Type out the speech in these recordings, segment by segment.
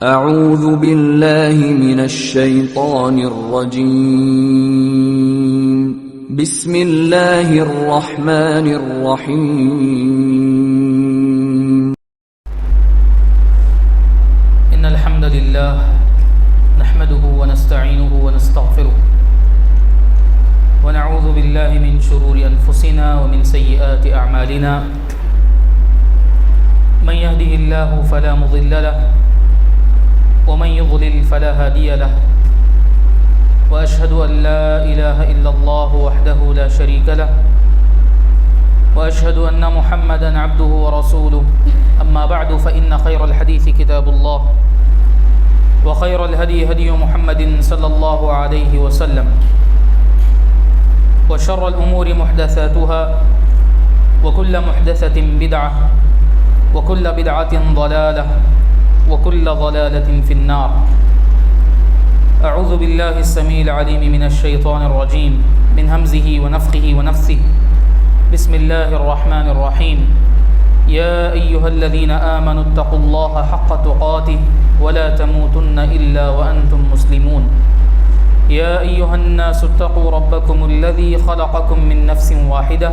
اعوذ باللہ من الشیطان الرجیم بسم اللہ الرحمن الرحیم ان الحمد للہ نحمده ونستعینه ونستغفره ونعوذ باللہ من شرور انفسنا ومن سیئات اعمالنا من يهده الله فلا مضل له ومن يضلل فلا هادي له وأشهد أن لا إله إلا الله وحده لا شريك له وأشهد أن محمدا عبده ورسوله أما بعد فإن خير الحديث كتاب الله وخير الهدي هدي محمد صلى الله عليه وسلم وشر الأمور محدثاتها وكل محدثة بدعة وكل بدعة ضلالة وكل ضلالة في النار. أعوذ بالله السميع العليم من الشيطان الرجيم من همزه ونفخه ونفثه. بسم الله الرحمن الرحيم. يا أيها الذين آمنوا اتقوا الله حق تقاته ولا تموتن إلا وأنتم مسلمون. يا أيها الناس اتقوا ربكم الذي خلقكم من نفس واحدة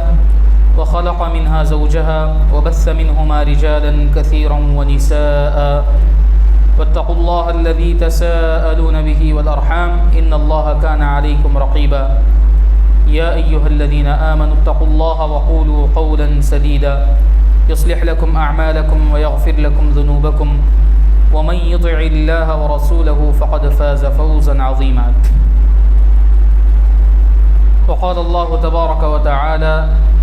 وخلق منها زوجها وبث منهما رجالا كثيرا ونساء واتقوا الله الذي تساءلون به والأرحام إن الله كان عليكم رقيبا. يا أيها الذين آمنوا اتقوا الله وقولوا قولا سديدا يصلح لكم أعمالكم ويغفر لكم ذنوبكم ومن يطع الله ورسوله فقد فاز فوزا عظيما. وقال الله تبارك وتعالى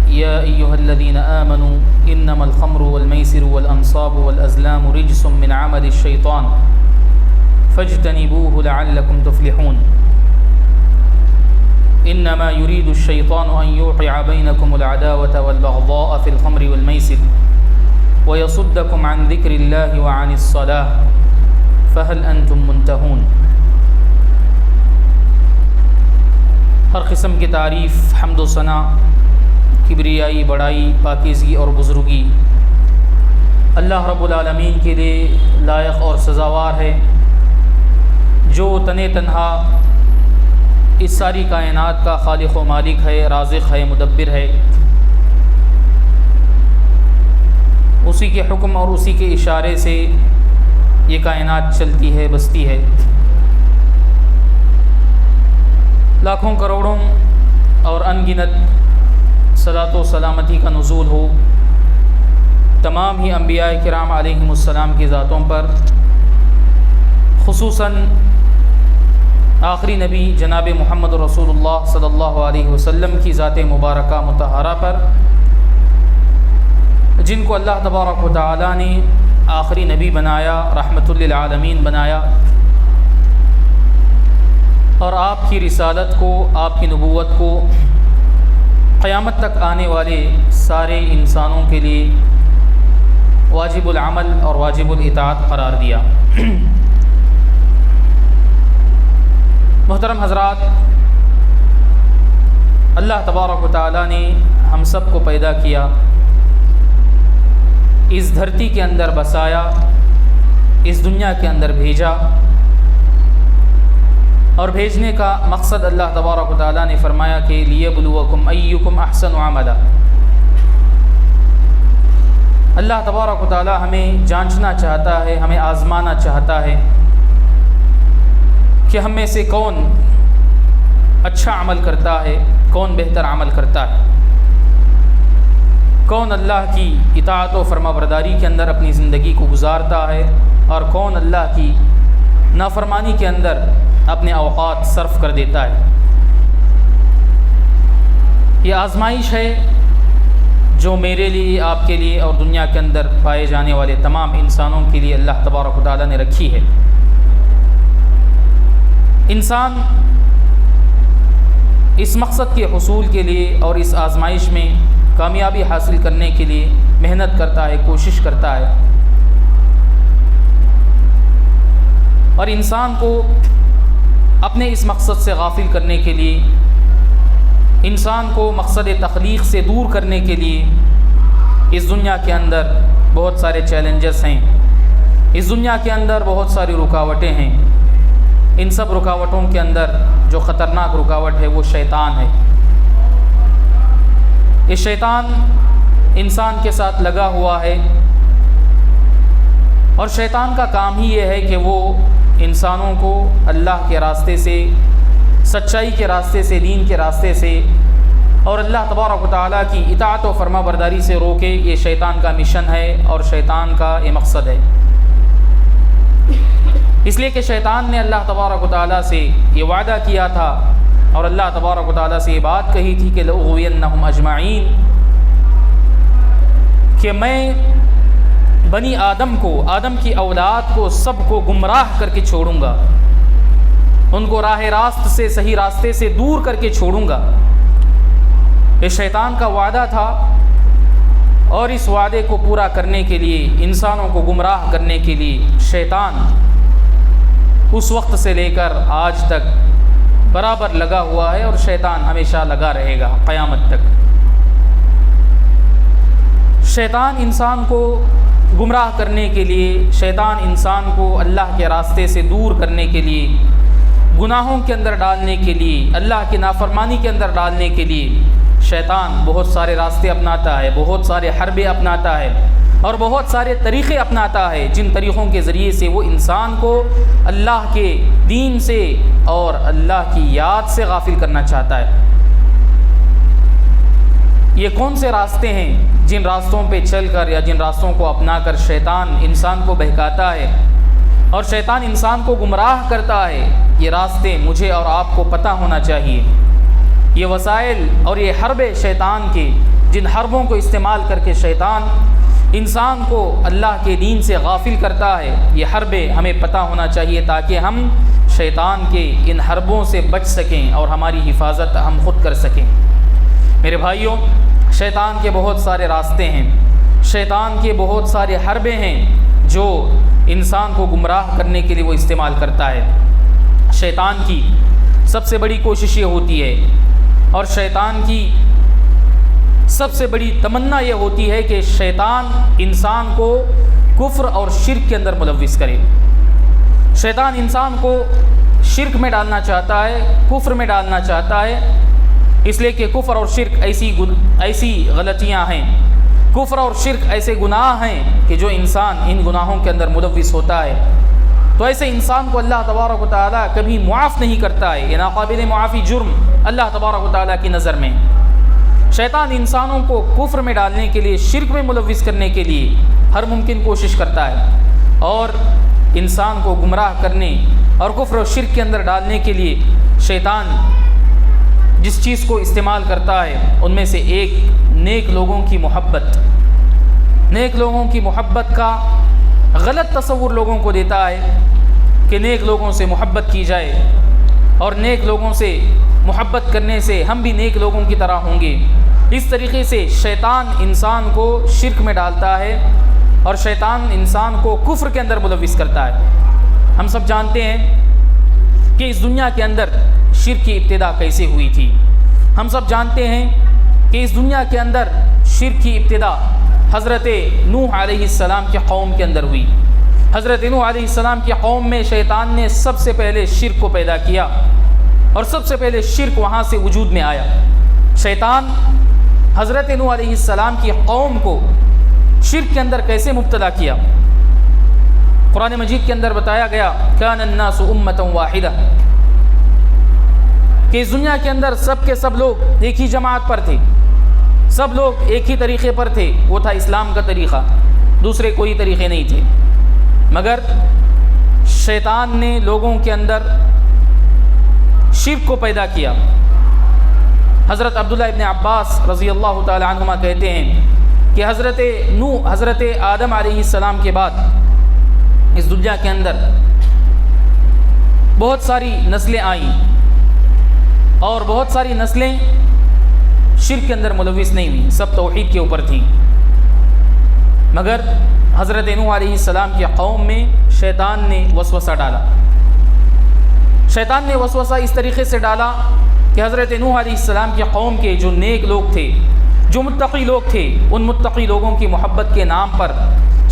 يا أيها الذين آمنوا إنما الخمر والميسر والأنصاب والأزلام رجس من عمل الشيطان فاجتنبوه لعلكم تفلحون. إنما يريد الشيطان أن يوقع بينكم العداوة والبغضاء في الخمر والميسر ويصدكم عن ذكر الله وعن الصلاة فهل أنتم منتهون. ہر قسم کی تعریف، حمد و ثنا، کبریائی، بڑائی، پاکیزگی اور بزرگی اللہ رب العالمین کے لیے لائق اور سزاوار ہے، جو تنے تنہا اس ساری کائنات کا خالق و مالک ہے، رازق ہے، مدبر ہے. اسی کے حکم اور اسی کے اشارے سے یہ کائنات چلتی ہے، بستی ہے. لاکھوں کروڑوں اور ان گنت صلاۃ و سلامتی کا نزول ہو تمام ہی انبیاء کرام علیہم السلام کی ذاتوں پر، خصوصاً آخری نبی جناب محمد رسول اللہ صلی اللہ علیہ وسلم کی ذات مبارکہ مطہرہ پر، جن کو اللہ تبارک و تعالی نے آخری نبی بنایا، رحمت للعالمین بنایا، اور آپ کی رسالت کو، آپ کی نبوت کو قیامت تک آنے والے سارے انسانوں کے لیے واجب العمل اور واجب الاطاعت قرار دیا. محترم حضرات، اللہ تبارک و تعالیٰ نے ہم سب کو پیدا کیا، اس دھرتی کے اندر بسایا، اس دنیا کے اندر بھیجا، اور بھیجنے کا مقصد اللہ تبارک و تعالیٰ نے فرمایا کہ لیبلوکم ایکم احسن عملا. اللہ تبارک و تعالیٰ ہمیں جانچنا چاہتا ہے، ہمیں آزمانا چاہتا ہے کہ ہم میں سے کون اچھا عمل کرتا ہے، کون بہتر عمل کرتا ہے، کون اللہ کی اطاعت و فرمانبرداری کے اندر اپنی زندگی کو گزارتا ہے، اور کون اللہ کی نافرمانی کے اندر اپنے اوقات صرف کر دیتا ہے. یہ آزمائش ہے جو میرے لیے، آپ کے لیے اور دنیا کے اندر پائے جانے والے تمام انسانوں کے لیے اللہ تبارک و تعالیٰ نے رکھی ہے. انسان اس مقصد کے حصول کے لیے اور اس آزمائش میں کامیابی حاصل کرنے کے لیے محنت کرتا ہے، کوشش کرتا ہے، اور انسان کو اپنے اس مقصد سے غافل کرنے کے لیے، انسان کو مقصد تخلیق سے دور کرنے کے لیے اس دنیا کے اندر بہت سارے چیلنجز ہیں، اس دنیا کے اندر بہت ساری رکاوٹیں ہیں. ان سب رکاوٹوں کے اندر جو خطرناک رکاوٹ ہے وہ شیطان ہے. یہ شیطان انسان کے ساتھ لگا ہوا ہے، اور شیطان کا کام ہی یہ ہے کہ وہ انسانوں کو اللہ کے راستے سے، سچائی کے راستے سے، دین کے راستے سے اور اللہ تبارک و تعالیٰ کی اطاعت و فرما برداری سے روکے. یہ شیطان کا مشن ہے اور شیطان کا یہ مقصد ہے. اس لیے کہ شیطان نے اللہ تبارک و تعالیٰ سے یہ وعدہ کیا تھا اور اللہ تبارک و تعالیٰ سے یہ بات کہی تھی کہ لأغوینہم اجمعین، کہ میں بنی آدم کو، آدم کی اولاد کو، سب کو گمراہ کر کے چھوڑوں گا، ان کو راہ راست سے، صحیح راستے سے دور کر کے چھوڑوں گا. یہ شیطان کا وعدہ تھا، اور اس وعدے کو پورا کرنے کے لیے، انسانوں کو گمراہ کرنے کے لیے شیطان اس وقت سے لے کر آج تک برابر لگا ہوا ہے، اور شیطان ہمیشہ لگا رہے گا قیامت تک. شیطان انسان کو گمراہ کرنے کے لیے، شیطان انسان کو اللہ کے راستے سے دور کرنے کے لیے، گناہوں کے اندر ڈالنے کے لیے، اللہ کی نافرمانی کے اندر ڈالنے کے لیے شیطان بہت سارے راستے اپناتا ہے، بہت سارے حربے اپناتا ہے اور بہت سارے طریقے اپناتا ہے، جن طریقوں کے ذریعے سے وہ انسان کو اللہ کے دین سے اور اللہ کی یاد سے غافل کرنا چاہتا ہے. یہ کون سے راستے ہیں جن راستوں پہ چل کر یا جن راستوں کو اپنا کر شیطان انسان کو بہکاتا ہے اور شیطان انسان کو گمراہ کرتا ہے؟ یہ راستے مجھے اور آپ کو پتہ ہونا چاہیے. یہ وسائل اور یہ حربے شیطان کے، جن حربوں کو استعمال کر کے شیطان انسان کو اللہ کے دین سے غافل کرتا ہے، یہ حربے ہمیں پتہ ہونا چاہیے تاکہ ہم شیطان کے ان حربوں سے بچ سکیں اور ہماری حفاظت ہم خود کر سکیں. میرے بھائیوں، شیطان کے بہت سارے راستے ہیں، شیطان کے بہت سارے حربے ہیں جو انسان کو گمراہ کرنے کے لیے وہ استعمال کرتا ہے. شیطان کی سب سے بڑی کوشش یہ ہوتی ہے اور شیطان کی سب سے بڑی تمنا یہ ہوتی ہے کہ شیطان انسان کو کفر اور شرک کے اندر ملوث کرے. شیطان انسان کو شرک میں ڈالنا چاہتا ہے، کفر میں ڈالنا چاہتا ہے، اس لیے کہ کفر اور شرک ایسی غلطیاں ہیں، کفر اور شرک ایسے گناہ ہیں کہ جو انسان ان گناہوں کے اندر ملوث ہوتا ہے تو ایسے انسان کو اللہ تبارک و تعالیٰ کبھی معاف نہیں کرتا ہے. یہ ناقابل معافی جرم اللہ تبارک و تعالیٰ کی نظر میں. شیطان انسانوں کو کفر میں ڈالنے کے لیے، شرک میں ملوث کرنے کے لیے ہر ممکن کوشش کرتا ہے، اور انسان کو گمراہ کرنے اور کفر و شرک کے اندر ڈالنے کے لیے شیطان جس چیز کو استعمال کرتا ہے ان میں سے ایک نیک لوگوں کی محبت. نیک لوگوں کی محبت کا غلط تصور لوگوں کو دیتا ہے کہ نیک لوگوں سے محبت کی جائے اور نیک لوگوں سے محبت کرنے سے ہم بھی نیک لوگوں کی طرح ہوں گے. اس طریقے سے شیطان انسان کو شرک میں ڈالتا ہے اور شیطان انسان کو کفر کے اندر ملوث کرتا ہے. ہم سب جانتے ہیں کہ اس دنیا کے اندر شرک کی ابتدا کیسے ہوئی تھی. ہم سب جانتے ہیں کہ اس دنیا کے اندر شرک کی ابتدا حضرت نوح علیہ السلام کے قوم کے اندر ہوئی. حضرت نوح علیہ السلام کی قوم میں شیطان نے سب سے پہلے شرک کو پیدا کیا اور سب سے پہلے شرک وہاں سے وجود میں آیا. شیطان حضرت نوح علیہ السلام کی قوم کو شرک کے اندر کیسے مبتلا کیا؟ قرآن مجید کے اندر بتایا گیا کان الناس امۃ واحدہ، کہ اس دنیا کے اندر سب کے سب لوگ ایک ہی جماعت پر تھے، سب لوگ ایک ہی طریقے پر تھے، وہ تھا اسلام کا طریقہ، دوسرے کوئی طریقے نہیں تھے. مگر شیطان نے لوگوں کے اندر شرک کو پیدا کیا. حضرت عبداللہ ابن عباس رضی اللہ تعالی عنہما کہتے ہیں کہ حضرت آدم علیہ السلام کے بعد اس دنیا کے اندر بہت ساری نسلیں آئیں اور بہت ساری نسلیں شرک کے اندر ملوث نہیں ہوئیں، سب توحید کے اوپر تھیں. مگر حضرت نوح علیہ السلام کی قوم میں شیطان نے وسوسہ ڈالا. شیطان نے وسوسہ اس طریقے سے ڈالا کہ حضرت نوح علیہ السلام کی قوم کے جو نیک لوگ تھے، جو متقی لوگ تھے، ان متقی لوگوں کی محبت کے نام پر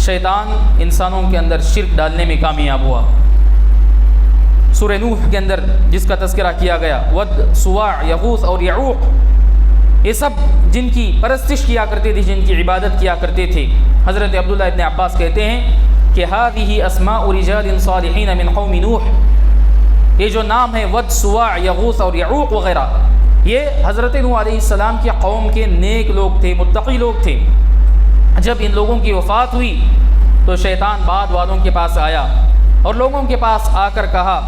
شیطان انسانوں کے اندر شرک ڈالنے میں کامیاب ہوا۔ سورہ نوح کے اندر جس کا تذکرہ کیا گیا، ود، سواع، یغوث اور یعوق، یہ سب جن کی پرستش کیا کرتے تھے، جن کی عبادت کیا کرتے تھے، حضرت عبداللہ ابن عباس کہتے ہیں کہ هذه اسماء رجال صالحین من قوم نوح، یہ جو نام ہے ود، سواع، یغوث اور یعوق وغیرہ، یہ حضرت نوح علیہ السلام کی قوم کے نیک لوگ تھے، متقی لوگ تھے۔ جب ان لوگوں کی وفات ہوئی تو شیطان بعد والوں کے پاس آیا اور لوگوں کے پاس آ کر کہا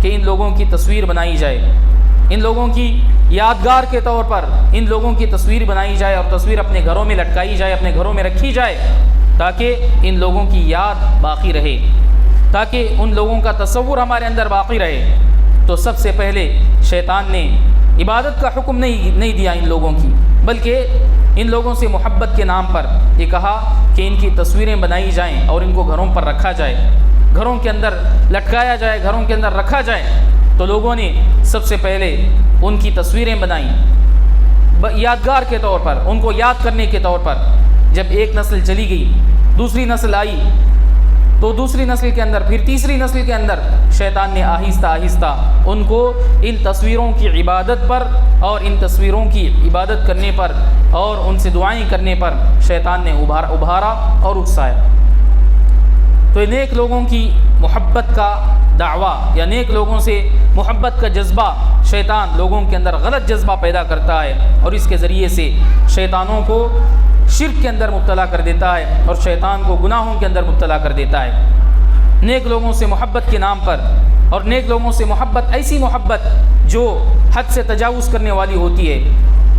کہ ان لوگوں کی تصویر بنائی جائے، ان لوگوں کی یادگار کے طور پر ان لوگوں کی تصویر بنائی جائے اور تصویر اپنے گھروں میں لٹکائی جائے، اپنے گھروں میں رکھی جائے، تاکہ ان لوگوں کی یاد باقی رہے، تاکہ ان لوگوں کا تصور ہمارے اندر باقی رہے۔ تو سب سے پہلے شیطان نے عبادت کا حکم نہیں دیا ان لوگوں کی، بلکہ ان لوگوں سے محبت کے نام پر یہ کہا کہ ان کی تصویریں بنائی جائیں اور ان کو گھروں پر رکھا جائے، گھروں کے اندر لٹکایا جائے، گھروں کے اندر رکھا جائے۔ تو لوگوں نے سب سے پہلے ان کی تصویریں بنائیں یادگار کے طور پر، ان کو یاد کرنے کے طور پر۔ جب ایک نسل چلی گئی، دوسری نسل آئی، تو دوسری نسل کے اندر، پھر تیسری نسل کے اندر شیطان نے آہستہ آہستہ ان کو ان تصویروں کی عبادت پر اور ان تصویروں کی عبادت کرنے پر اور ان سے دعائیں کرنے پر شیطان نے ابھارا اور اکسایا۔ تو نیک لوگوں کی محبت کا دعویٰ یا نیک لوگوں سے محبت کا جذبہ، شیطان لوگوں کے اندر غلط جذبہ پیدا کرتا ہے اور اس کے ذریعے سے شیطانوں کو شرک کے اندر مبتلا کر دیتا ہے اور شیطان کو گناہوں کے اندر مبتلا کر دیتا ہے۔ نیک لوگوں سے محبت کے نام پر، اور نیک لوگوں سے محبت ایسی محبت جو حد سے تجاوز کرنے والی ہوتی ہے،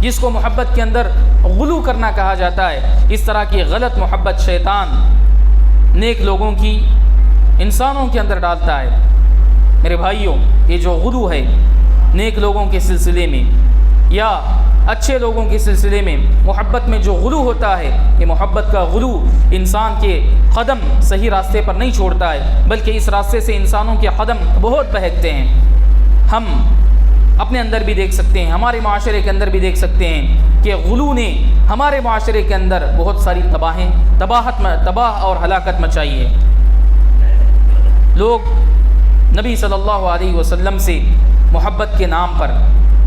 جس کو محبت کے اندر غلو کرنا کہا جاتا ہے، اس طرح کی غلط محبت شیطان نیک لوگوں کی انسانوں کے اندر ڈالتا ہے۔ میرے بھائیوں، یہ جو غلو ہے نیک لوگوں کے سلسلے میں یا اچھے لوگوں کے سلسلے میں، محبت میں جو غلو ہوتا ہے، یہ محبت کا غلو انسان کے قدم صحیح راستے پر نہیں چھوڑتا ہے، بلکہ اس راستے سے انسانوں کے قدم بہت بہکتے ہیں۔ ہم اپنے اندر بھی دیکھ سکتے ہیں، ہمارے معاشرے کے اندر بھی دیکھ سکتے ہیں کہ غلو نے ہمارے معاشرے کے اندر بہت ساری تباہ اور ہلاکت مچائی ہے۔ لوگ نبی صلی اللہ علیہ وسلم سے محبت کے نام پر،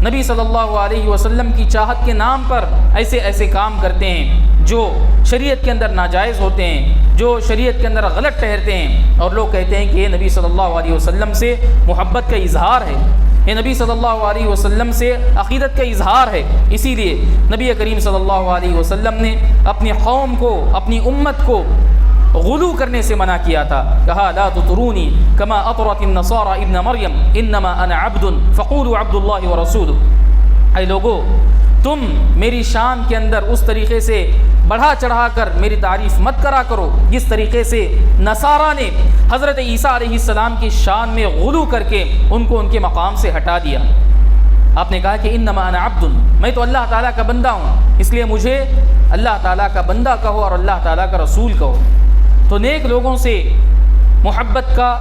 نبی صلی اللہ علیہ وسلم کی چاہت کے نام پر ایسے کام کرتے ہیں جو شریعت کے اندر ناجائز ہوتے ہیں، جو شریعت کے اندر غلط ٹھہرتے ہیں، اور لوگ کہتے ہیں کہ یہ نبی صلی اللہ علیہ وسلم سے محبت کا اظہار ہے، یہ نبی صلی اللہ علیہ وسلم سے عقیدت کا اظہار ہے۔ اسی لیے نبی کریم صلی اللہ علیہ وسلم نے اپنی قوم کو، اپنی امت کو غلو کرنے سے منع کیا تھا۔ کہا لا تطرونی کما اطرت النصارى ابن مریم انما انا عبد فقولوا عبد اللہ ورسولہ۔ اے لوگو، تم میری شان کے اندر اس طریقے سے بڑھا چڑھا کر میری تعریف مت کرا کرو جس طریقے سے نصارہ نے حضرت عیسیٰ علیہ السلام کی شان میں غلو کر کے ان کو ان کے مقام سے ہٹا دیا۔ آپ نے کہا کہ انما انا عبد، میں تو اللہ تعالیٰ کا بندہ ہوں، اس لیے مجھے اللہ تعالیٰ کا بندہ کہو اور اللہ تعالیٰ کا رسول کہو۔ تو نیک لوگوں سے محبت کا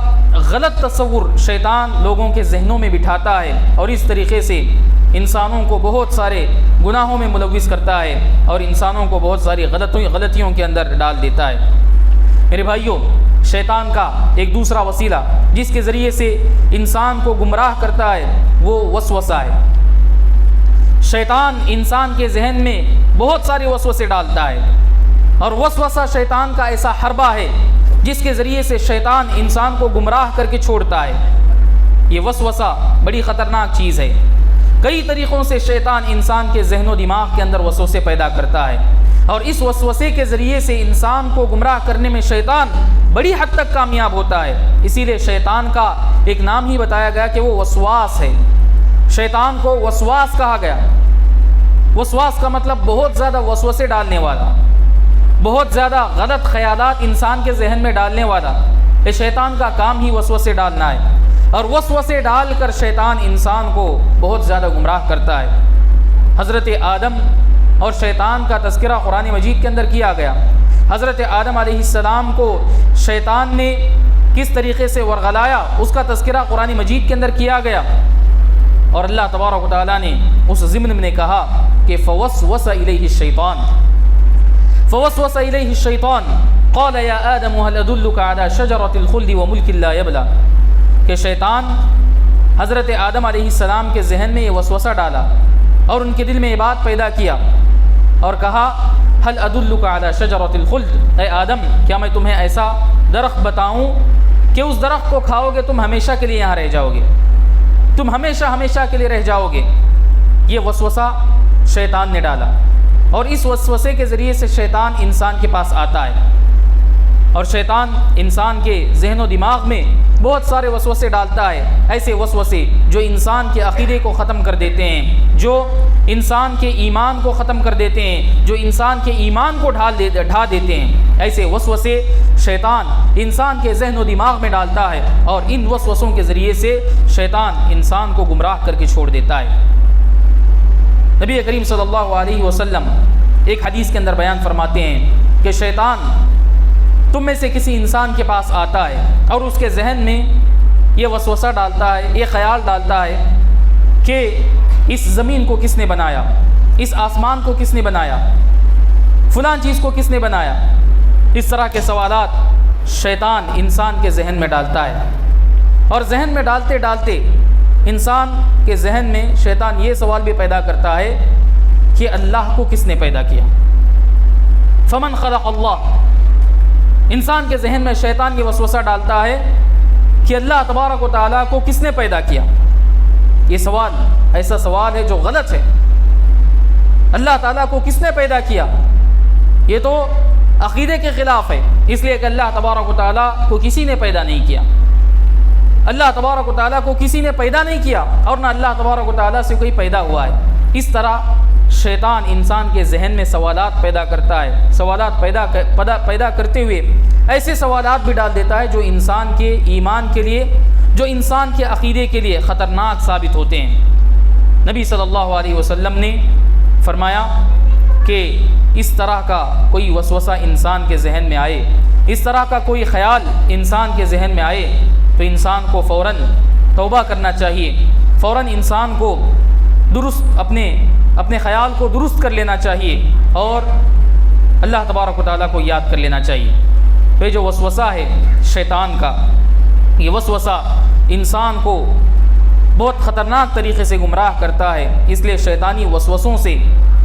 غلط تصور شیطان لوگوں کے ذہنوں میں بٹھاتا ہے اور اس طریقے سے انسانوں کو بہت سارے گناہوں میں ملوث کرتا ہے اور انسانوں کو بہت ساری غلطیوں کے اندر ڈال دیتا ہے۔ میرے بھائیوں، شیطان کا ایک دوسرا وسیلہ جس کے ذریعے سے انسان کو گمراہ کرتا ہے وہ وسوسہ ہے۔ شیطان انسان کے ذہن میں بہت سارے وسوسے ڈالتا ہے، اور وسوسہ شیطان کا ایسا حربہ ہے جس کے ذریعے سے شیطان انسان کو گمراہ کر کے چھوڑتا ہے۔ یہ وسوسہ بڑی خطرناک چیز ہے۔ کئی طریقوں سے شیطان انسان کے ذہن و دماغ کے اندر وسوسے پیدا کرتا ہے، اور اس وسوسے کے ذریعے سے انسان کو گمراہ کرنے میں شیطان بڑی حد تک کامیاب ہوتا ہے۔ اسی لیے شیطان کا ایک نام ہی بتایا گیا کہ وہ وسواس ہے۔ شیطان کو وسواس کہا گیا۔ وسواس کا مطلب بہت زیادہ وسوسے ڈالنے والا، بہت زیادہ غلط خیالات انسان کے ذہن میں ڈالنے والا۔ یہ شیطان کا کام ہی وسوسے ڈالنا ہے، اور وسوسے ڈال کر شیطان انسان کو بہت زیادہ گمراہ کرتا ہے۔ حضرت آدم اور شیطان کا تذکرہ قرآن مجید کے اندر کیا گیا۔ حضرت آدم علیہ السلام کو شیطان نے کس طریقے سے ورغلایا اس کا تذکرہ قرآن مجید کے اندر کیا گیا، اور اللہ تبارک و تعالیٰ نے اس ضمن میں کہا کہ فوسوس الیہ الشیطان، فوسوس الیہ الشیطان، قال یا آدم هل ادلک علی شجرۃ الخلد وملک لا یبلی، کہ شیطان حضرت آدم علیہ السلام کے ذہن میں یہ وسوسہ ڈالا اور ان کے دل میں یہ بات پیدا کیا اور کہا هل ادلک علی شجرۃ الخلد، اے آدم کیا میں تمہیں ایسا درخت بتاؤں کہ اس درخت کو کھاؤ گے تم ہمیشہ کے لیے یہاں رہ جاؤ گے، تم ہمیشہ کے لیے رہ جاؤ گے۔ یہ وسوسہ شیطان نے ڈالا، اور اس وسوسے کے ذریعے سے شیطان انسان کے پاس آتا ہے، اور شیطان انسان کے ذہن و دماغ میں بہت سارے وسوسے ڈالتا ہے، ایسے وسوسے جو انسان کے عقیدے کو ختم کر دیتے ہیں، جو انسان کے ایمان کو ختم کر دیتے ہیں، جو انسان کے ایمان کو ڈھا دیتے ہیں۔ ایسے وسوسے شیطان انسان کے ذہن و دماغ میں ڈالتا ہے، اور ان وسوسوں کے ذریعے سے شیطان انسان کو گمراہ کر کے چھوڑ دیتا ہے۔ نبی کریم صلی اللہ علیہ وسلم ایک حدیث کے اندر بیان فرماتے ہیں کہ شیطان تم میں سے کسی انسان کے پاس آتا ہے اور اس کے ذہن میں یہ وسوسہ ڈالتا ہے، یہ خیال ڈالتا ہے کہ اس زمین کو کس نے بنایا، اس آسمان کو کس نے بنایا، فلاں چیز کو کس نے بنایا۔ اس طرح کے سوالات شیطان انسان کے ذہن میں ڈالتا ہے، اور ذہن میں ڈالتے ڈالتے انسان کے ذہن میں شیطان یہ سوال بھی پیدا کرتا ہے کہ اللہ کو کس نے پیدا کیا، فمن خلق اللہ۔ انسان کے ذہن میں شیطان یہ وسوسہ ڈالتا ہے کہ اللہ تبارک و تعالیٰ کو کس نے پیدا کیا۔ یہ سوال ایسا سوال ہے جو غلط ہے، اللہ تعالیٰ کو کس نے پیدا کیا، یہ تو عقیدے کے خلاف ہے، اس لیے کہ اللہ تبارک و تعالیٰ کو کسی نے پیدا نہیں کیا، اللہ تبارک و تعالیٰ کو کسی نے پیدا نہیں کیا، اور نہ اللہ تبارک و تعالیٰ سے کوئی پیدا ہوا ہے۔ اس طرح شیطان انسان کے ذہن میں سوالات پیدا کرتا ہے، سوالات پیدا کرتے ہوئے ایسے سوالات بھی ڈال دیتا ہے جو انسان کے ایمان کے لیے، جو انسان کے عقیدے کے لیے خطرناک ثابت ہوتے ہیں۔ نبی صلی اللہ علیہ وسلم نے فرمایا کہ اس طرح کا کوئی وسوسہ انسان کے ذہن میں آئے، اس طرح کا کوئی خیال انسان کے ذہن میں آئے تو انسان کو فوراً توبہ کرنا چاہیے، فوراً انسان کو درست اپنے خیال کو درست کر لینا چاہیے، اور اللہ تبارک و تعالیٰ کو یاد کر لینا چاہیے۔ تو یہ جو وسوسہ ہے شیطان کا، یہ وسوسہ انسان کو بہت خطرناک طریقے سے گمراہ کرتا ہے، اس لیے شیطانی وسوسوں سے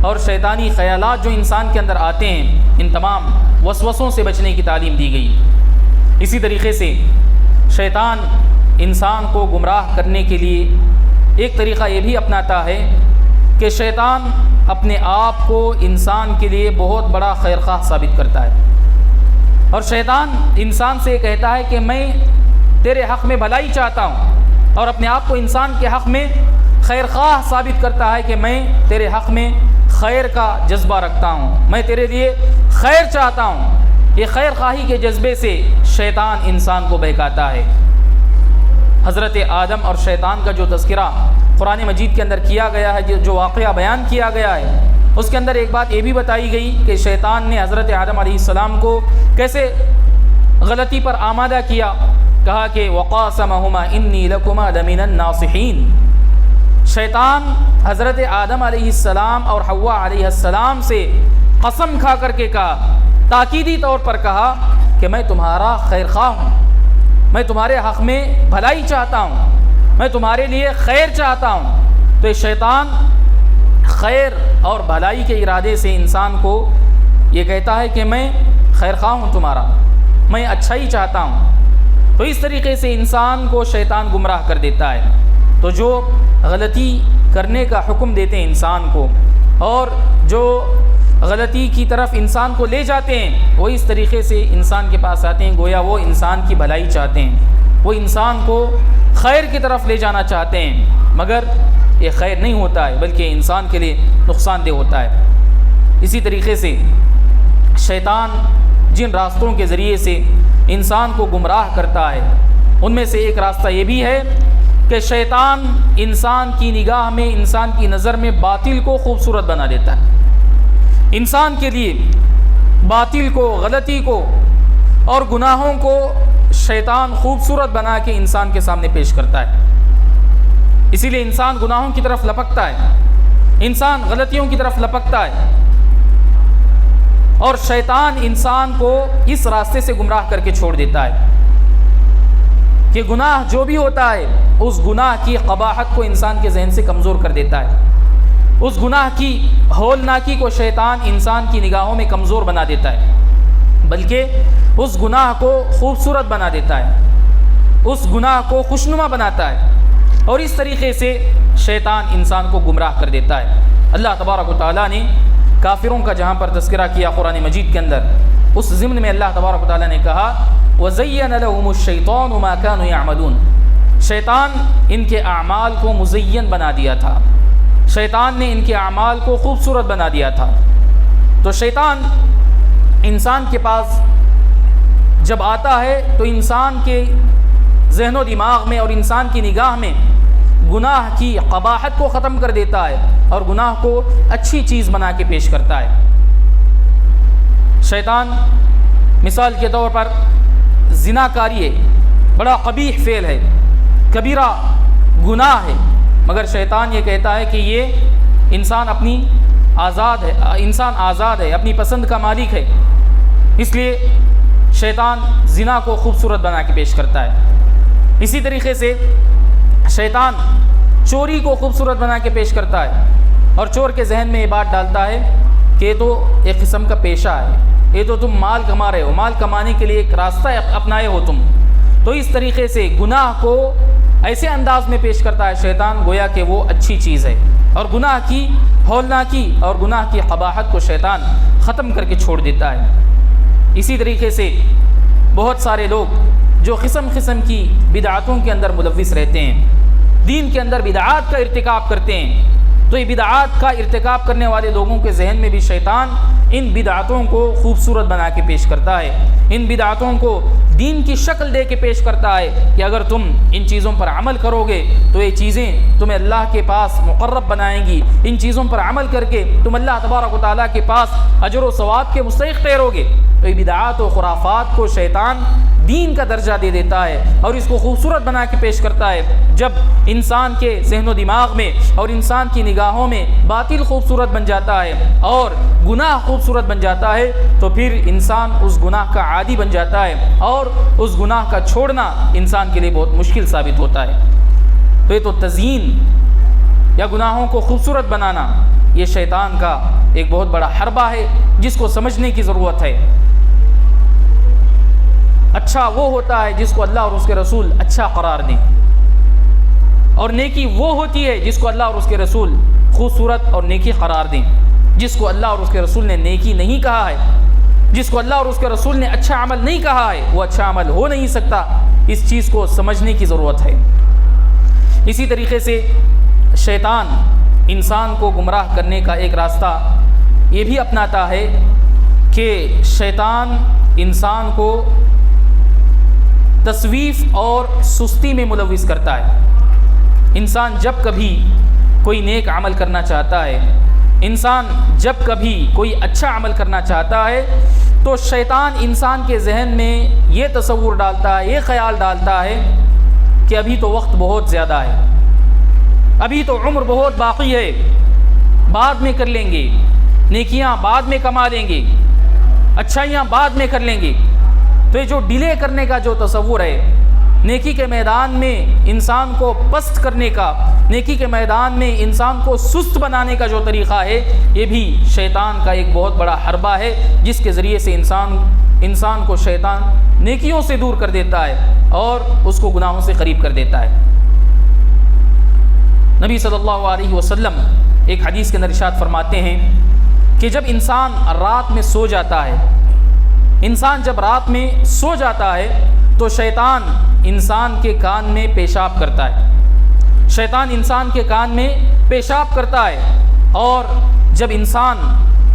اور شیطانی خیالات جو انسان کے اندر آتے ہیں، ان تمام وسوسوں سے بچنے کی تعلیم دی گئی۔ اسی طریقے سے شیطان انسان کو گمراہ کرنے کے لیے ایک طریقہ یہ بھی اپناتا ہے کہ شیطان اپنے آپ کو انسان کے لیے بہت بڑا خیرخواہ ثابت کرتا ہے، اور شیطان انسان سے کہتا ہے کہ میں تیرے حق میں بھلائی چاہتا ہوں، اور اپنے آپ کو انسان کے حق میں خیرخواہ ثابت کرتا ہے کہ میں تیرے حق میں خیر کا جذبہ رکھتا ہوں، میں تیرے لیے خیر چاہتا ہوں۔ یہ خیر خواہی کے جذبے سے شیطان انسان کو بہکاتا ہے۔ حضرت آدم اور شیطان کا جو تذکرہ قرآن مجید کے اندر کیا گیا ہے، جو واقعہ بیان کیا گیا ہے، اس کے اندر ایک بات یہ بھی بتائی گئی کہ شیطان نے حضرت آدم علیہ السلام کو کیسے غلطی پر آمادہ کیا۔ کہا کہ وَقَاسَمَهُمَا إِنِّي لَكُمَا لَمِنَ النَّاصِحِينَ۔ شیطان حضرت آدم علیہ السلام اور حوا علیہ السلام سے قسم کھا کر کے کہا، تاکیدی طور پر کہا کہ میں تمہارا خیر خواہ ہوں، میں تمہارے حق میں بھلائی چاہتا ہوں، میں تمہارے لیے خیر چاہتا ہوں۔ تو شیطان خیر اور بھلائی کے ارادے سے انسان کو یہ کہتا ہے کہ میں خیر خواہ ہوں تمہارا، میں اچھائی چاہتا ہوں۔ تو اس طریقے سے انسان کو شیطان گمراہ کر دیتا ہے۔ تو جو غلطی کرنے کا حکم دیتے ہیں انسان کو، اور جو غلطی کی طرف انسان کو لے جاتے ہیں، وہ اس طریقے سے انسان کے پاس آتے ہیں، گویا وہ انسان کی بھلائی چاہتے ہیں، وہ انسان کو خیر کی طرف لے جانا چاہتے ہیں، مگر یہ خیر نہیں ہوتا ہے بلکہ انسان کے لیے نقصان دہ ہوتا ہے۔ اسی طریقے سے شیطان جن راستوں کے ذریعے سے انسان کو گمراہ کرتا ہے، ان میں سے ایک راستہ یہ بھی ہے کہ شیطان انسان کی نگاہ میں، انسان کی نظر میں باطل کو خوبصورت بنا دیتا ہے۔ انسان کے لیے باطل کو، غلطی کو اور گناہوں کو شیطان خوبصورت بنا کے انسان کے سامنے پیش کرتا ہے۔ اسی لیے انسان گناہوں کی طرف لپکتا ہے، انسان غلطیوں کی طرف لپکتا ہے۔ اور شیطان انسان کو اس راستے سے گمراہ کر کے چھوڑ دیتا ہے کہ گناہ جو بھی ہوتا ہے اس گناہ کی قباحت کو انسان کے ذہن سے کمزور کر دیتا ہے، اس گناہ کی ہولناکی کو شیطان انسان کی نگاہوں میں کمزور بنا دیتا ہے، بلکہ اس گناہ کو خوبصورت بنا دیتا ہے، اس گناہ کو خوشنما بناتا ہے، اور اس طریقے سے شیطان انسان کو گمراہ کر دیتا ہے۔ اللہ تبارک و تعالیٰ نے کافروں کا جہاں پر تذکرہ کیا قرآن مجید کے اندر، اس ضمن میں اللہ تبارک و تعالیٰ نے کہا وَزَيَّنَ لَهُمُ الشَّيْطَانُ مَا كَانُوا يَعْمَلُونَ، شیطان ان کے اعمال کو مزین بنا دیا تھا، شیطان نے ان کے اعمال کو خوبصورت بنا دیا تھا۔ تو شیطان انسان کے پاس جب آتا ہے تو انسان کے ذہن و دماغ میں اور انسان کی نگاہ میں گناہ کی قباحت کو ختم کر دیتا ہے اور گناہ کو اچھی چیز بنا کے پیش کرتا ہے۔ شیطان مثال کے طور پر زنا کاری ہے، بڑا قبیح فعل ہے، کبیرہ گناہ ہے، مگر شیطان یہ کہتا ہے کہ یہ انسان آزاد ہے، اپنی پسند کا مالک ہے، اس لیے شیطان زنا کو خوبصورت بنا کے پیش کرتا ہے۔ اسی طریقے سے شیطان چوری کو خوبصورت بنا کے پیش کرتا ہے اور چور کے ذہن میں یہ بات ڈالتا ہے کہ یہ تو ایک قسم کا پیشہ ہے، یہ تو تم مال کما رہے ہو، مال کمانے کے لیے ایک راستہ اپنائے ہو تم۔ تو اس طریقے سے گناہ کو ایسے انداز میں پیش کرتا ہے شیطان گویا کہ وہ اچھی چیز ہے، اور گناہ کی ہولناکی اور گناہ کی قباحت کو شیطان ختم کر کے چھوڑ دیتا ہے۔ اسی طریقے سے بہت سارے لوگ جو قسم قسم کی بدعاتوں کے اندر ملوث رہتے ہیں، دین کے اندر بدعات کا ارتکاب کرتے ہیں، تو یہ بدعات کا ارتکاب کرنے والے لوگوں کے ذہن میں بھی شیطان ان بدعاتوں کو خوبصورت بنا کے پیش کرتا ہے، ان بدعاتوں کو دین کی شکل دے کے پیش کرتا ہے کہ اگر تم ان چیزوں پر عمل کرو گے تو یہ چیزیں تمہیں اللہ کے پاس مقرب بنائیں گی، ان چیزوں پر عمل کر کے تم اللہ تبارک و تعالیٰ کے پاس اجر و ثواب کے مستحق ٹھہرو گے۔ تو یہ بدعات و خرافات کو شیطان دین کا درجہ دے دیتا ہے اور اس کو خوبصورت بنا کے پیش کرتا ہے۔ جب انسان کے ذہن و دماغ میں اور انسان کی نگاہوں میں باطل خوبصورت بن جاتا ہے اور گناہ خوبصورت بن جاتا ہے تو پھر انسان اس گناہ کا عادی بن جاتا ہے اور اس گناہ کا چھوڑنا انسان کے لیے بہت مشکل ثابت ہوتا ہے۔ تو یہ تو تزیین یا گناہوں کو خوبصورت بنانا یہ شیطان کا ایک بہت بڑا حربہ ہے جس کو سمجھنے کی ضرورت ہے۔ اچھا وہ ہوتا ہے جس کو اللہ اور اس کے رسول اچھا قرار دیں، اور نیکی وہ ہوتی ہے جس کو اللہ اور اس کے رسول خوبصورت اور نیکی قرار دیں۔ جس کو اللہ اور اس کے رسول نے نیکی نہیں کہا ہے، جس کو اللہ اور اس کے رسول نے اچھا عمل نہیں کہا ہے، وہ اچھا عمل ہو نہیں سکتا۔ اس چیز کو سمجھنے کی ضرورت ہے۔ اسی طریقے سے شیطان انسان کو گمراہ کرنے کا ایک راستہ یہ بھی اپناتا ہے کہ شیطان انسان کو تسویف اور سستی میں ملوث کرتا ہے۔ انسان جب کبھی کوئی نیک عمل کرنا چاہتا ہے، انسان جب کبھی کوئی اچھا عمل کرنا چاہتا ہے تو شیطان انسان کے ذہن میں یہ تصور ڈالتا ہے، یہ خیال ڈالتا ہے کہ ابھی تو وقت بہت زیادہ ہے، ابھی تو عمر بہت باقی ہے، بعد میں کر لیں گے، نیکیاں بعد میں کما لیں گے، اچھائیاں بعد میں کر لیں گے۔ تو یہ جو ڈیلے کرنے کا جو تصور ہے، نیکی کے میدان میں انسان کو پست کرنے کا، نیکی کے میدان میں انسان کو سست بنانے کا جو طریقہ ہے، یہ بھی شیطان کا ایک بہت بڑا حربہ ہے جس کے ذریعے سے انسان کو شیطان نیکیوں سے دور کر دیتا ہے اور اس کو گناہوں سے قریب کر دیتا ہے۔ نبی صلی اللہ علیہ وسلم ایک حدیث کے اندر ارشاد فرماتے ہیں کہ جب انسان رات میں سو جاتا ہے، انسان جب رات میں سو جاتا ہے تو شیطان انسان کے کان میں پیشاب کرتا ہے، شیطان انسان کے کان میں پیشاب کرتا ہے، اور جب انسان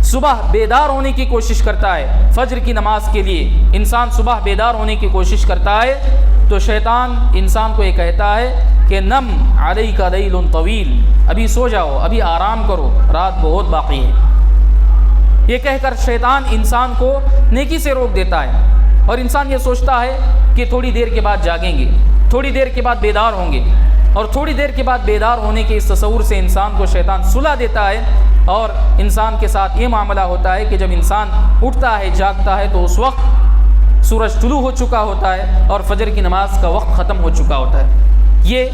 صبح بیدار ہونے کی کوشش کرتا ہے، فجر کی نماز کے لیے انسان صبح بیدار ہونے کی کوشش کرتا ہے تو شیطان انسان کو یہ کہتا ہے کہ نم علیک لیل طویل، ابھی سو جاؤ، ابھی آرام کرو، رات بہت باقی ہے۔ یہ کہہ کر شیطان انسان کو نیکی سے روک دیتا ہے اور انسان یہ سوچتا ہے کہ تھوڑی دیر کے بعد جاگیں گے، تھوڑی دیر کے بعد بیدار ہوں گے، اور تھوڑی دیر کے بعد بیدار ہونے کے اس تصور سے انسان کو شیطان سلا دیتا ہے، اور انسان کے ساتھ یہ معاملہ ہوتا ہے کہ جب انسان اٹھتا ہے جاگتا ہے تو اس وقت سورج طلوع ہو چکا ہوتا ہے اور فجر کی نماز کا وقت ختم ہو چکا ہوتا ہے۔ یہ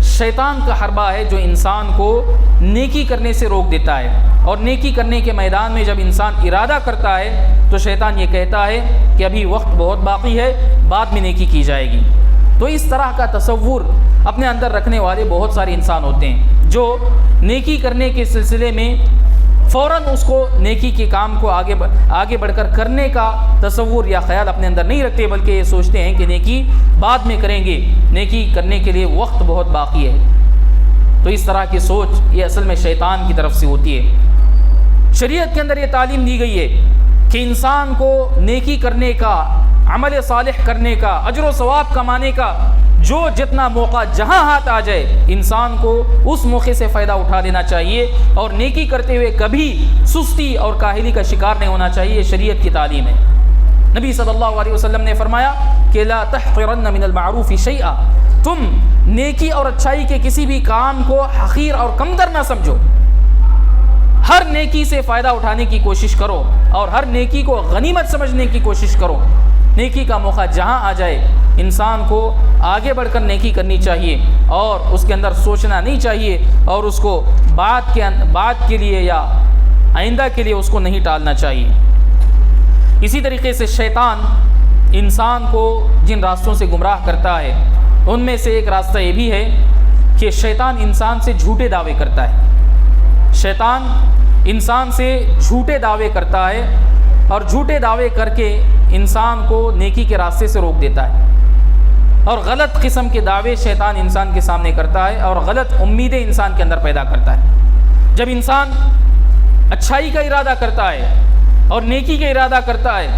شیطان کا حربہ ہے جو انسان کو نیکی کرنے سے روک دیتا ہے، اور نیکی کرنے کے میدان میں جب انسان ارادہ کرتا ہے تو شیطان یہ کہتا ہے کہ ابھی وقت بہت باقی ہے، بعد میں نیکی کی جائے گی۔ تو اس طرح کا تصور اپنے اندر رکھنے والے بہت سارے انسان ہوتے ہیں جو نیکی کرنے کے سلسلے میں فوراً اس کو نیکی کے کام کو آگے بڑھ کر کرنے کا تصور یا خیال اپنے اندر نہیں رکھتے، بلکہ یہ سوچتے ہیں کہ نیکی بعد میں کریں گے، نیکی کرنے کے لیے وقت بہت باقی ہے۔ تو اس طرح کی سوچ یہ اصل میں شیطان کی طرف سے ہوتی ہے۔ شریعت کے اندر یہ تعلیم دی گئی ہے کہ انسان کو نیکی کرنے کا، عمل صالح کرنے کا، اجر و ثواب کمانے کا جو جتنا موقع جہاں ہاتھ آ جائے انسان کو اس موقع سے فائدہ اٹھا لینا چاہیے، اور نیکی کرتے ہوئے کبھی سستی اور کاہلی کا شکار نہیں ہونا چاہیے۔ شریعت کی تعلیم ہے۔ نبی صلی اللہ علیہ وسلم نے فرمایا کہ لا تحقرن من المعروف شیئا، تم نیکی اور اچھائی کے کسی بھی کام کو حقیر اور کمتر نہ سمجھو، ہر نیکی سے فائدہ اٹھانے کی کوشش کرو اور ہر نیکی کو غنیمت سمجھنے کی کوشش کرو۔ نیکی کا موقع جہاں آ جائے انسان کو آگے بڑھ کر نیکی کرنی چاہیے، اور اس کے اندر سوچنا نہیں چاہیے، اور اس کو بعد کے لیے یا آئندہ کے لیے اس کو نہیں ٹالنا چاہیے۔ اسی طریقے سے شیطان انسان کو جن راستوں سے گمراہ کرتا ہے ان میں سے ایک راستہ یہ بھی ہے کہ شیطان انسان سے جھوٹے دعوے کرتا ہے۔ شیطان انسان سے جھوٹے دعوے کرتا ہے، اور جھوٹے دعوے کر کے انسان کو نیکی کے راستے سے روک دیتا ہے، اور غلط قسم کے دعوے شیطان انسان کے سامنے کرتا ہے، اور غلط امیدیں انسان کے اندر پیدا کرتا ہے۔ جب انسان اچھائی کا ارادہ کرتا ہے اور نیکی کا ارادہ کرتا ہے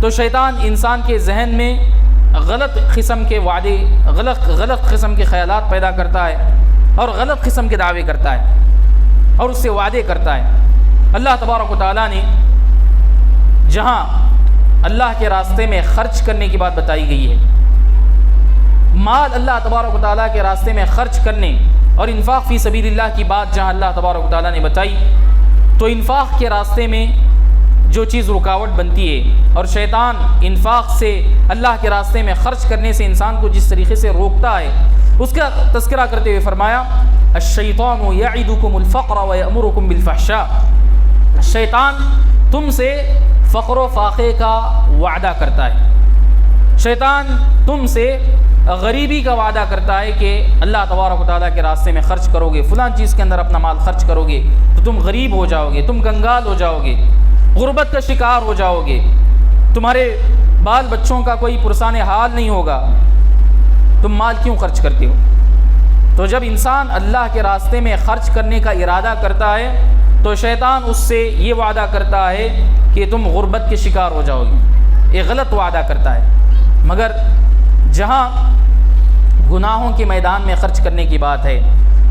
تو شیطان انسان کے ذہن میں غلط قسم کے وعدے، غلط قسم کے خیالات پیدا کرتا ہے، اور غلط قسم کے دعوے کرتا ہے اور اس سے وعدے کرتا ہے۔ اللہ تبارک و تعالیٰ نے جہاں اللہ کے راستے میں خرچ کرنے کی بات بتائی گئی ہے، مال اللہ تبارک و تعالیٰ کے راستے میں خرچ کرنے اور انفاق فی سبیل اللہ کی بات جہاں اللہ تبارک و تعالیٰ نے بتائی، تو انفاق کے راستے میں جو چیز رکاوٹ بنتی ہے، اور شیطان انفاق سے، اللہ کے راستے میں خرچ کرنے سے انسان کو جس طریقے سے روکتا ہے اس کا تذکرہ کرتے ہوئے فرمایا الشیطان یعدکم الفقر ویأمرکم بالفحشاء، شیطان تم سے فقر و فاقے کا وعدہ کرتا ہے، شیطان تم سے غریبی کا وعدہ کرتا ہے کہ اللہ تبارک و تعالیٰ کے راستے میں خرچ کرو گے، فلاں چیز کے اندر اپنا مال خرچ کرو گے تو تم غریب ہو جاؤ گے، تم کنگال ہو جاؤ گے، غربت کا شکار ہو جاؤ گے، تمہارے بال بچوں کا کوئی پرسان حال نہیں ہوگا، تم مال کیوں خرچ کرتے ہو؟ تو جب انسان اللہ کے راستے میں خرچ کرنے کا ارادہ کرتا ہے تو شیطان اس سے یہ وعدہ کرتا ہے کہ تم غربت کے شکار ہو جاؤ گے، یہ غلط وعدہ کرتا ہے۔ مگر جہاں گناہوں کے میدان میں خرچ کرنے کی بات ہے،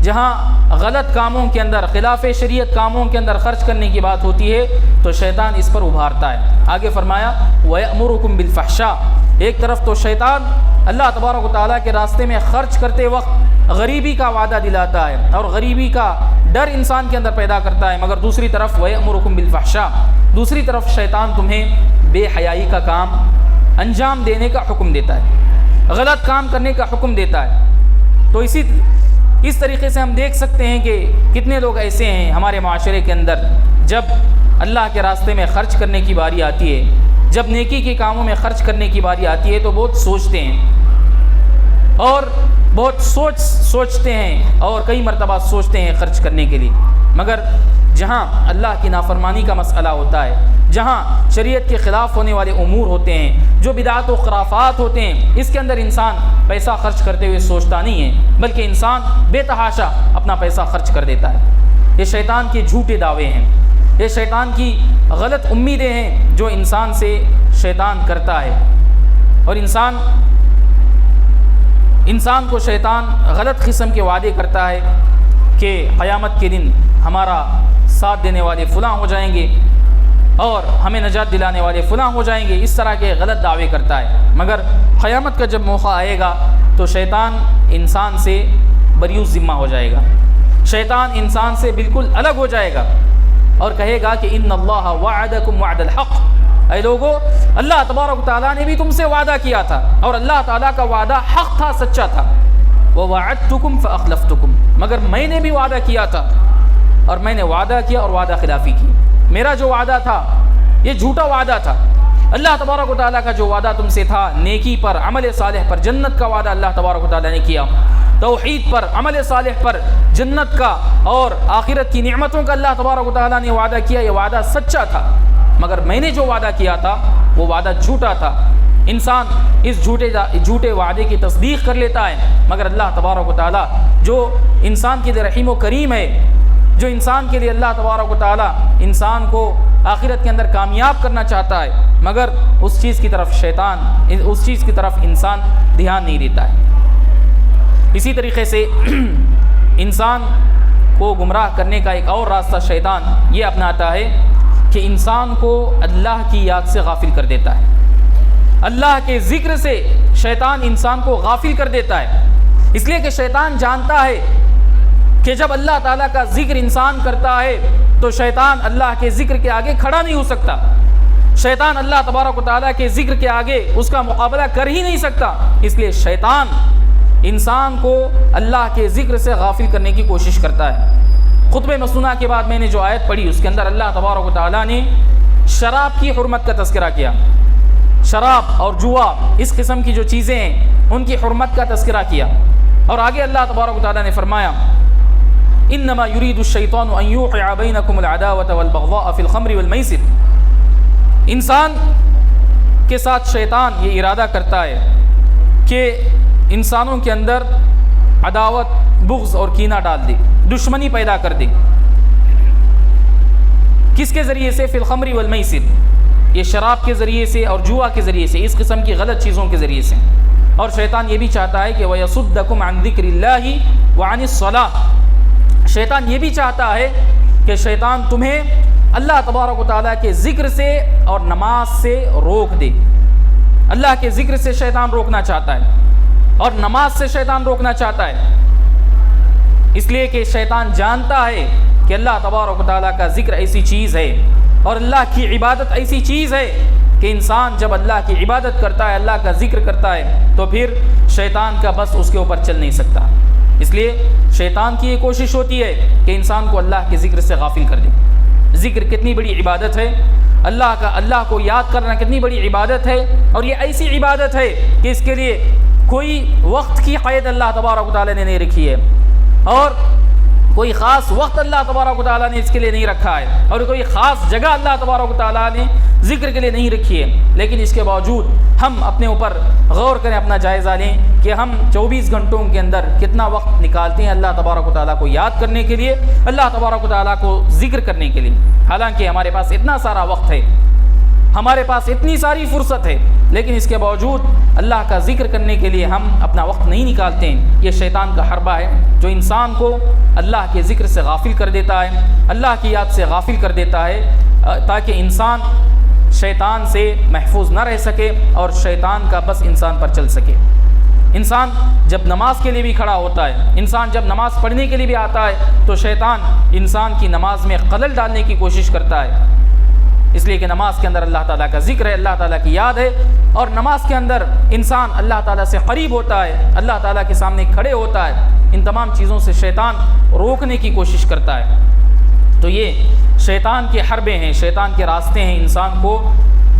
جہاں غلط کاموں کے اندر، خلاف شریعت کاموں کے اندر خرچ کرنے کی بات ہوتی ہے تو شیطان اس پر ابھارتا ہے۔ آگے فرمایا وَيَأْمُرُكُمْ بِالْفَحْشَاء، ایک طرف تو شیطان اللہ تبارک و تعالیٰ کے راستے میں خرچ کرتے وقت غریبی کا وعدہ دلاتا ہے اور غریبی کا ڈر انسان کے اندر پیدا کرتا ہے، مگر دوسری طرف وَيَأْمُرُكُمْ بِالْفَحْشَاء، دوسری طرف شیطان تمہیں بے حیائی کا کام انجام دینے کا حکم دیتا ہے، غلط کام کرنے کا حکم دیتا ہے۔ تو اس طریقے سے ہم دیکھ سکتے ہیں کہ کتنے لوگ ایسے ہیں ہمارے معاشرے کے اندر، جب اللہ کے راستے میں خرچ کرنے کی باری آتی ہے، جب نیکی کے کاموں میں خرچ کرنے کی باری آتی ہے تو بہت سوچتے ہیں اور بہت سوچتے ہیں اور کئی مرتبہ سوچتے ہیں خرچ کرنے کے لیے، مگر جہاں اللہ کی نافرمانی کا مسئلہ ہوتا ہے، جہاں شریعت کے خلاف ہونے والے امور ہوتے ہیں، جو بدعات و خرافات ہوتے ہیں، اس کے اندر انسان پیسہ خرچ کرتے ہوئے سوچتا نہیں ہے، بلکہ انسان بے تحاشا اپنا پیسہ خرچ کر دیتا ہے۔ یہ شیطان کے جھوٹے دعوے ہیں، یہ شیطان کی غلط امیدیں ہیں جو انسان سے شیطان کرتا ہے، اور انسان کو شیطان غلط قسم کے وعدے کرتا ہے کہ قیامت کے دن ہمارا ساتھ دینے والے فلاں ہو جائیں گے اور ہمیں نجات دلانے والے فلاں ہو جائیں گے، اس طرح کے غلط دعوے کرتا ہے، مگر قیامت کا جب موقع آئے گا تو شیطان انسان سے بریء ذمہ ہو جائے گا، شیطان انسان سے بالکل الگ ہو جائے گا اور کہے گا کہ ان اللہ وعدکم وعد الحق، اے لوگو اللہ تبارک و تعالیٰ نے بھی تم سے وعدہ کیا تھا اور اللہ تعالیٰ کا وعدہ حق تھا، سچا تھا، ووعدتکم فاخلفتکم، مگر میں نے بھی وعدہ کیا تھا اور میں نے وعدہ کیا اور وعدہ خلافی کی، میرا جو وعدہ تھا یہ جھوٹا وعدہ تھا، اللہ تبارک و تعالیٰ کا جو وعدہ تم سے تھا نیکی پر، عمل صالح پر، جنت کا وعدہ اللہ تبارک و تعالیٰ نے کیا، توحید پر، عمل صالح پر، جنت کا اور آخرت کی نعمتوں کا اللہ تبارک و تعالیٰ نے وعدہ کیا، یہ وعدہ سچا تھا، مگر میں نے جو وعدہ کیا تھا وہ وعدہ جھوٹا تھا۔ انسان اس جھوٹے وعدے کی تصدیق کر لیتا ہے، مگر اللہ تبارک و تعالیٰ جو انسان کے لیے رحیم و کریم ہے، جو انسان کے لیے اللہ تبارک و تعالیٰ انسان کو آخرت کے اندر کامیاب کرنا چاہتا ہے، مگر اس چیز کی طرف انسان دھیان نہیں دیتا ہے۔ اسی طریقے سے انسان کو گمراہ کرنے کا ایک اور راستہ شیطان یہ اپناتا ہے کہ انسان کو اللہ کی یاد سے غافل کر دیتا ہے، اللہ کے ذکر سے شیطان انسان کو غافل کر دیتا ہے، اس لیے کہ شیطان جانتا ہے کہ جب اللہ تعالیٰ کا ذکر انسان کرتا ہے تو شیطان اللہ کے ذکر کے آگے کھڑا نہیں ہو سکتا، شیطان اللہ تبارک و تعالیٰ کے ذکر کے آگے اس کا مقابلہ کر ہی نہیں سکتا، اس لیے شیطان انسان کو اللہ کے ذکر سے غافل کرنے کی کوشش کرتا ہے۔ خطبہ مسنونہ کے بعد میں نے جو آیت پڑھی اس کے اندر اللہ تبارک و تعالیٰ نے شراب کی حرمت کا تذکرہ کیا، شراب اور جوا اس قسم کی جو چیزیں ہیں ان کی حرمت کا تذکرہ کیا، اور آگے اللہ تبارک و تعالیٰ نے فرمایا انما یرید الشیطان ان یوقع بینکم العداوۃ والبغضاء فی الخمر والمیسر، انسان کے ساتھ شیطان یہ ارادہ کرتا ہے کہ انسانوں کے اندر عداوت، بغض اور کینہ ڈال دے، دشمنی پیدا کر دے، کس کے ذریعے سے؟ فی الخمر والمیسر، یہ شراب کے ذریعے سے اور جوا کے ذریعے سے، اس قسم کی غلط چیزوں کے ذریعے سے، اور شیطان یہ بھی چاہتا ہے کہ وَيَصُدَّكُمْ عَنْ ذِكْرِ اللَّهِ وَعَنِ الصَّلَاةِ، شیطان یہ بھی چاہتا ہے کہ شیطان تمہیں اللہ تبارک و تعالیٰ کے ذکر سے اور نماز سے روک دے، اللہ کے ذکر سے شیطان روکنا چاہتا ہے اور نماز سے شیطان روکنا چاہتا ہے، اس لیے کہ شیطان جانتا ہے کہ اللہ تبارک و تعالیٰ کا ذکر ایسی چیز ہے اور اللہ کی عبادت ایسی چیز ہے کہ انسان جب اللہ کی عبادت کرتا ہے، اللہ کا ذکر کرتا ہے تو پھر شیطان کا بس اس کے اوپر چل نہیں سکتا، اس لیے شیطان کی یہ کوشش ہوتی ہے کہ انسان کو اللہ کے ذکر سے غافل کر دے۔ ذکر کتنی بڑی عبادت ہے، اللہ کو یاد کرنا کتنی بڑی عبادت ہے، اور یہ ایسی عبادت ہے کہ اس کے لیے کوئی وقت کی قید اللہ تبارک و تعالیٰ نے نہیں رکھی ہے، اور کوئی خاص وقت اللہ تبارک و تعالیٰ نے اس کے لیے نہیں رکھا ہے، اور کوئی خاص جگہ اللہ تبارک و تعالیٰ نے ذکر کے لیے نہیں رکھی ہے، لیکن اس کے باوجود ہم اپنے اوپر غور کریں، اپنا جائزہ لیں کہ ہم 24 گھنٹوں کے اندر کتنا وقت نکالتے ہیں اللہ تبارک و تعالیٰ کو یاد کرنے کے لیے، اللہ تبارک و تعالیٰ کو ذکر کرنے کے لیے، حالانکہ ہمارے پاس اتنا سارا وقت ہے، ہمارے پاس اتنی ساری فرصت ہے، لیکن اس کے باوجود اللہ کا ذکر کرنے کے لیے ہم اپنا وقت نہیں نکالتے ہیں۔ یہ شیطان کا حربہ ہے جو انسان کو اللہ کے ذکر سے غافل کر دیتا ہے، اللہ کی یاد سے غافل کر دیتا ہے، تاکہ انسان شیطان سے محفوظ نہ رہ سکے اور شیطان کا بس انسان پر چل سکے۔ انسان جب نماز کے لیے بھی کھڑا ہوتا ہے، انسان جب نماز پڑھنے کے لیے بھی آتا ہے تو شیطان انسان کی نماز میں خلل ڈالنے کی کوشش کرتا ہے، اس لیے کہ نماز کے اندر اللہ تعالیٰ کا ذکر ہے، اللہ تعالیٰ کی یاد ہے، اور نماز کے اندر انسان اللہ تعالیٰ سے قریب ہوتا ہے، اللہ تعالیٰ کے سامنے کھڑے ہوتا ہے، ان تمام چیزوں سے شیطان روکنے کی کوشش کرتا ہے۔ تو یہ شیطان کے حربے ہیں، شیطان کے راستے ہیں انسان کو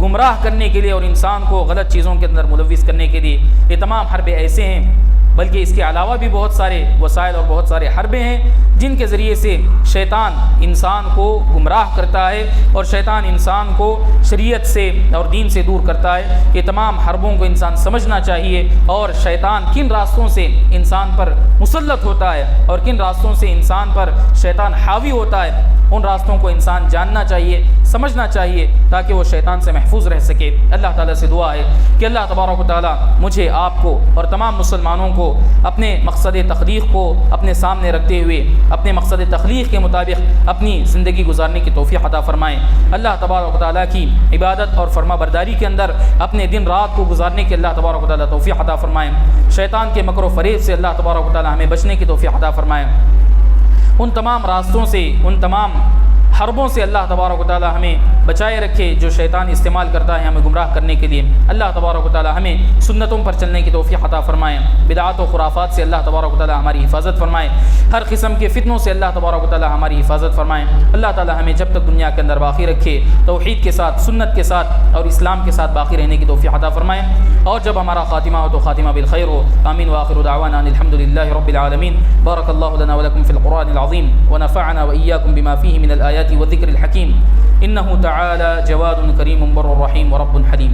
گمراہ کرنے کے لیے اور انسان کو غلط چیزوں کے اندر ملوث کرنے کے لیے۔ یہ تمام حربے ایسے ہیں، بلکہ اس کے علاوہ بھی بہت سارے وسائل اور بہت سارے حربے ہیں جن کے ذریعے سے شیطان انسان کو گمراہ کرتا ہے اور شیطان انسان کو شریعت سے اور دین سے دور کرتا ہے۔ یہ تمام حربوں کو انسان سمجھنا چاہیے، اور شیطان کن راستوں سے انسان پر مسلط ہوتا ہے اور کن راستوں سے انسان پر شیطان حاوی ہوتا ہے، ان راستوں کو انسان جاننا چاہیے، سمجھنا چاہیے تاکہ وہ شیطان سے محفوظ رہ سکے۔ اللہ تعالیٰ سے دعا ہے کہ اللہ تبارک و تعالیٰ مجھے، آپ کو اور تمام مسلمانوں کو اپنے مقصد تخلیق کو اپنے سامنے رکھتے ہوئے اپنے مقصد تخلیق کے مطابق اپنی زندگی گزارنے کی توفیق عطا فرمائیں۔ اللہ تبارک و تعالیٰ کی عبادت اور فرما برداری کے اندر اپنے دن رات کو گزارنے کی اللہ تبارک و تعالیٰ توفیق عطا فرمائیں۔ شیطان کے مکر و فریب سے اللہ تبارک و تعالیٰ ہمیں بچنے کی توفیق عطا فرمائیں۔ ان تمام راستوں سے، ان تمام حربوں سے اللہ تبارک و تعالیٰ ہمیں بچائے رکھے جو شیطان استعمال کرتا ہے ہمیں گمراہ کرنے کے لیے۔ اللہ تبارک و تعالیٰ ہمیں سنتوں پر چلنے کی توفیق عطا فرمائیں۔ بدعات و خرافات سے اللہ تبارک و تعالیٰ ہماری حفاظت فرمائیں۔ ہر قسم کے فتنوں سے اللہ تبارک و تعالیٰ ہماری حفاظت فرمائیں۔ اللہ تعالیٰ ہمیں جب تک دنیا کے اندر باقی رکھے توحید کے ساتھ، سنت کے ساتھ اور اسلام کے ساتھ باقی رہنے کی توفیق عطا فرمائیں، اور جب ہمارا خاتمہ ہو تو خاتمہ بالخیر ہو۔ آمین وآخر دعوانا ان الحمد للہ رب العالمین۔ بارک اللہ لنا ولکم فی القرآن العظیم ونفعنا وإیاکم بما فیہ من الآیات والذکر الحکیم انہ تعالی جواد کریم بر رحیم ورب حلیم۔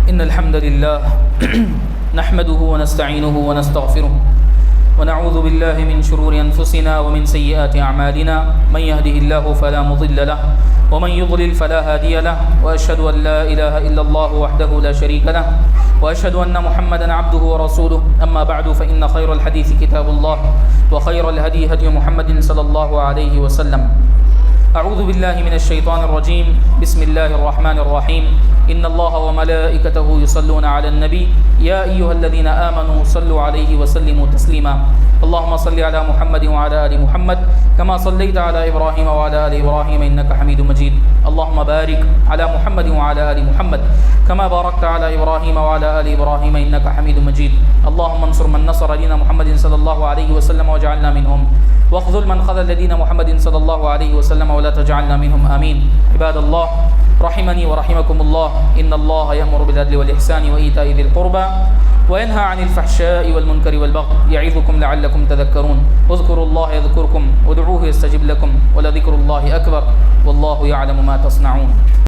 ان الحمد للہ نحمده ونستعینه ونستغفره ونعوذ بالله من شرور انفسنا ومن سیئات اعمالنا من يهده الله فلا مضل له ومن يضلل فلا هادي له واشهد ان لا اله الا الله وحده لا شريك له واشهد ان محمدا عبده ورسوله اما بعد فان خير الحديث كتاب الله وخير الهدي هدي محمد صلى الله عليه وسلم۔ اعوذ باللہ من الشیطان الرجیم، بسم اللہ الرحمن الرحیم۔ ان اللہ وملائکتہ یصلون علی النبی یا ایہا الذین آمنوا صلوا علیہ وسلموا تسلیما۔ اللہم صل علی محمد وعلی آل محمد کما صلیت علی ابراہیم وعلی آل ابراہیم انک حمید مجید۔ اللہم بارک علی محمد وعلی آل محمد کما بارکت علی ابراہیم وعلی آل ابراہیم انک حمید مجید۔ اللہم انصر من نصر دین محمد صلی اللہ علیہ وسلم وجعلنا منہم واخذل من خذل دین محمد صلی اللہ علیہ وسلم ولا تجعلنا منهم آمین۔ عباد اللہ رحمنی ورحمکم اللہ، ان اللہ یأمر بالعدل والإحسان وإیتاء ذی القربى وینہى عن الفحشاء والمنکر والبغی یعظکم لعلکم تذکرون۔ اذکروا اللہ یذکرکم وادعوہ یستجب لکم ولذکر اللہ اکبر واللہ یعلم ما تصنعون۔